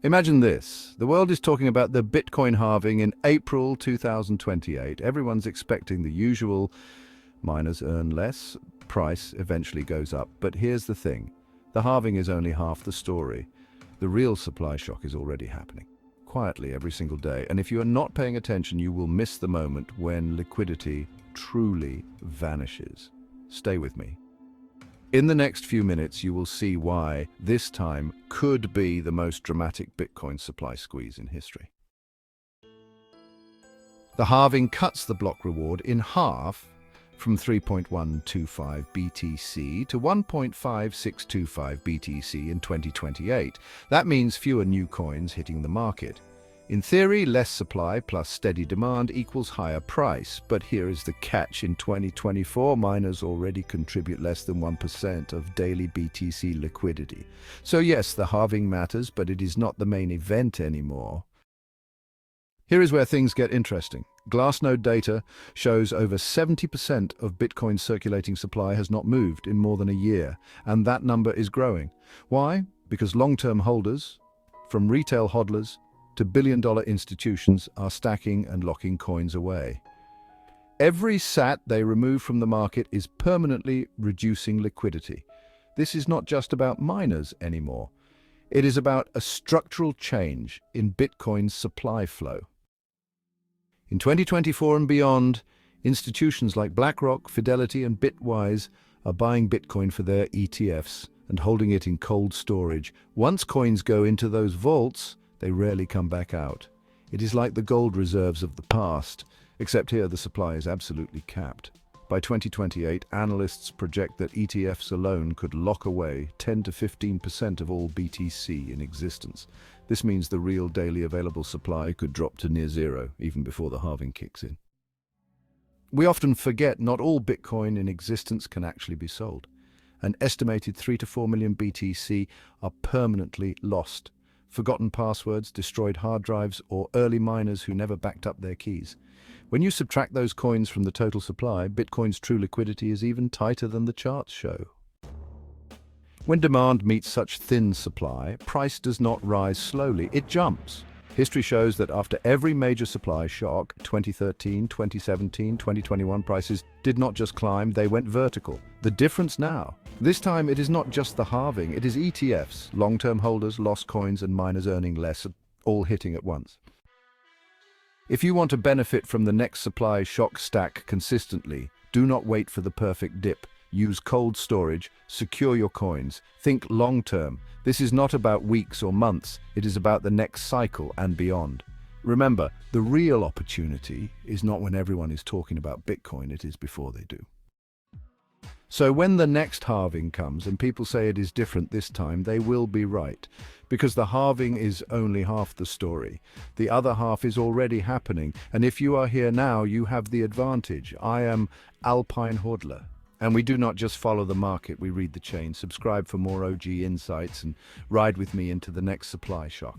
Imagine this. The world is talking about the Bitcoin halving in April 2028. Everyone's expecting the usual miners earn less, price eventually goes up. But here's the thing. The halving is only half the story. The real supply shock is already happening, quietly every single day. And if you are not paying attention, you will miss the moment when liquidity truly vanishes. Stay with me. In the next few minutes, you will see why this time could be the most dramatic Bitcoin supply squeeze in history. The halving cuts the block reward in half from 3.125 BTC to 1.5625 BTC in 2028. That means fewer new coins hitting the market. In theory, less supply plus steady demand equals higher price. But here is the catch. In 2024, miners already contribute less than 1% of daily BTC liquidity. So yes, the halving matters, but it is not the main event anymore. Here is where things get interesting. Glassnode data shows over 70% of Bitcoin's circulating supply has not moved in more than a year, and that number is growing. Why? Because long-term holders, from retail hodlers to billion-dollar institutions, are stacking and locking coins away. Every sat they remove from the market is permanently reducing liquidity. This is not just about miners anymore. It is about a structural change in Bitcoin's supply flow. In 2024 and beyond, institutions like BlackRock, Fidelity, and Bitwise are buying Bitcoin for their ETFs and holding it in cold storage. Once coins go into those vaults, they rarely come back out. It is like the gold reserves of the past, except here the supply is absolutely capped. By 2028, analysts project that ETFs alone could lock away 10 to 15% of all BTC in existence. This means the real daily available supply could drop to near zero, even before the halving kicks in. We often forget not all Bitcoin in existence can actually be sold. An estimated 3 to 4 million BTC are permanently lost. Forgotten passwords, destroyed hard drives, or early miners who never backed up their keys. When you subtract those coins from the total supply, Bitcoin's true liquidity is even tighter than the charts show. When demand meets such thin supply, price does not rise slowly, it jumps. History shows that after every major supply shock, 2013, 2017, 2021, prices did not just climb, they went vertical. The difference now? This time it is not just the halving, it is ETFs, long-term holders, lost coins, and miners earning less, all hitting at once. If you want to benefit from the next supply shock stack consistently, do not wait for the perfect dip. Use cold storage, secure your coins, think long-term. This is not about weeks or months, it is about the next cycle and beyond. Remember, the real opportunity is not when everyone is talking about Bitcoin, it is before they do. So when the next halving comes and people say it is different this time, they will be right. Because the halving is only half the story. The other half is already happening. And if you are here now, you have the advantage. I am Alpine Hodler. And we do not just follow the market, we read the chain. Subscribe for more OG insights and ride with me into the next supply shock.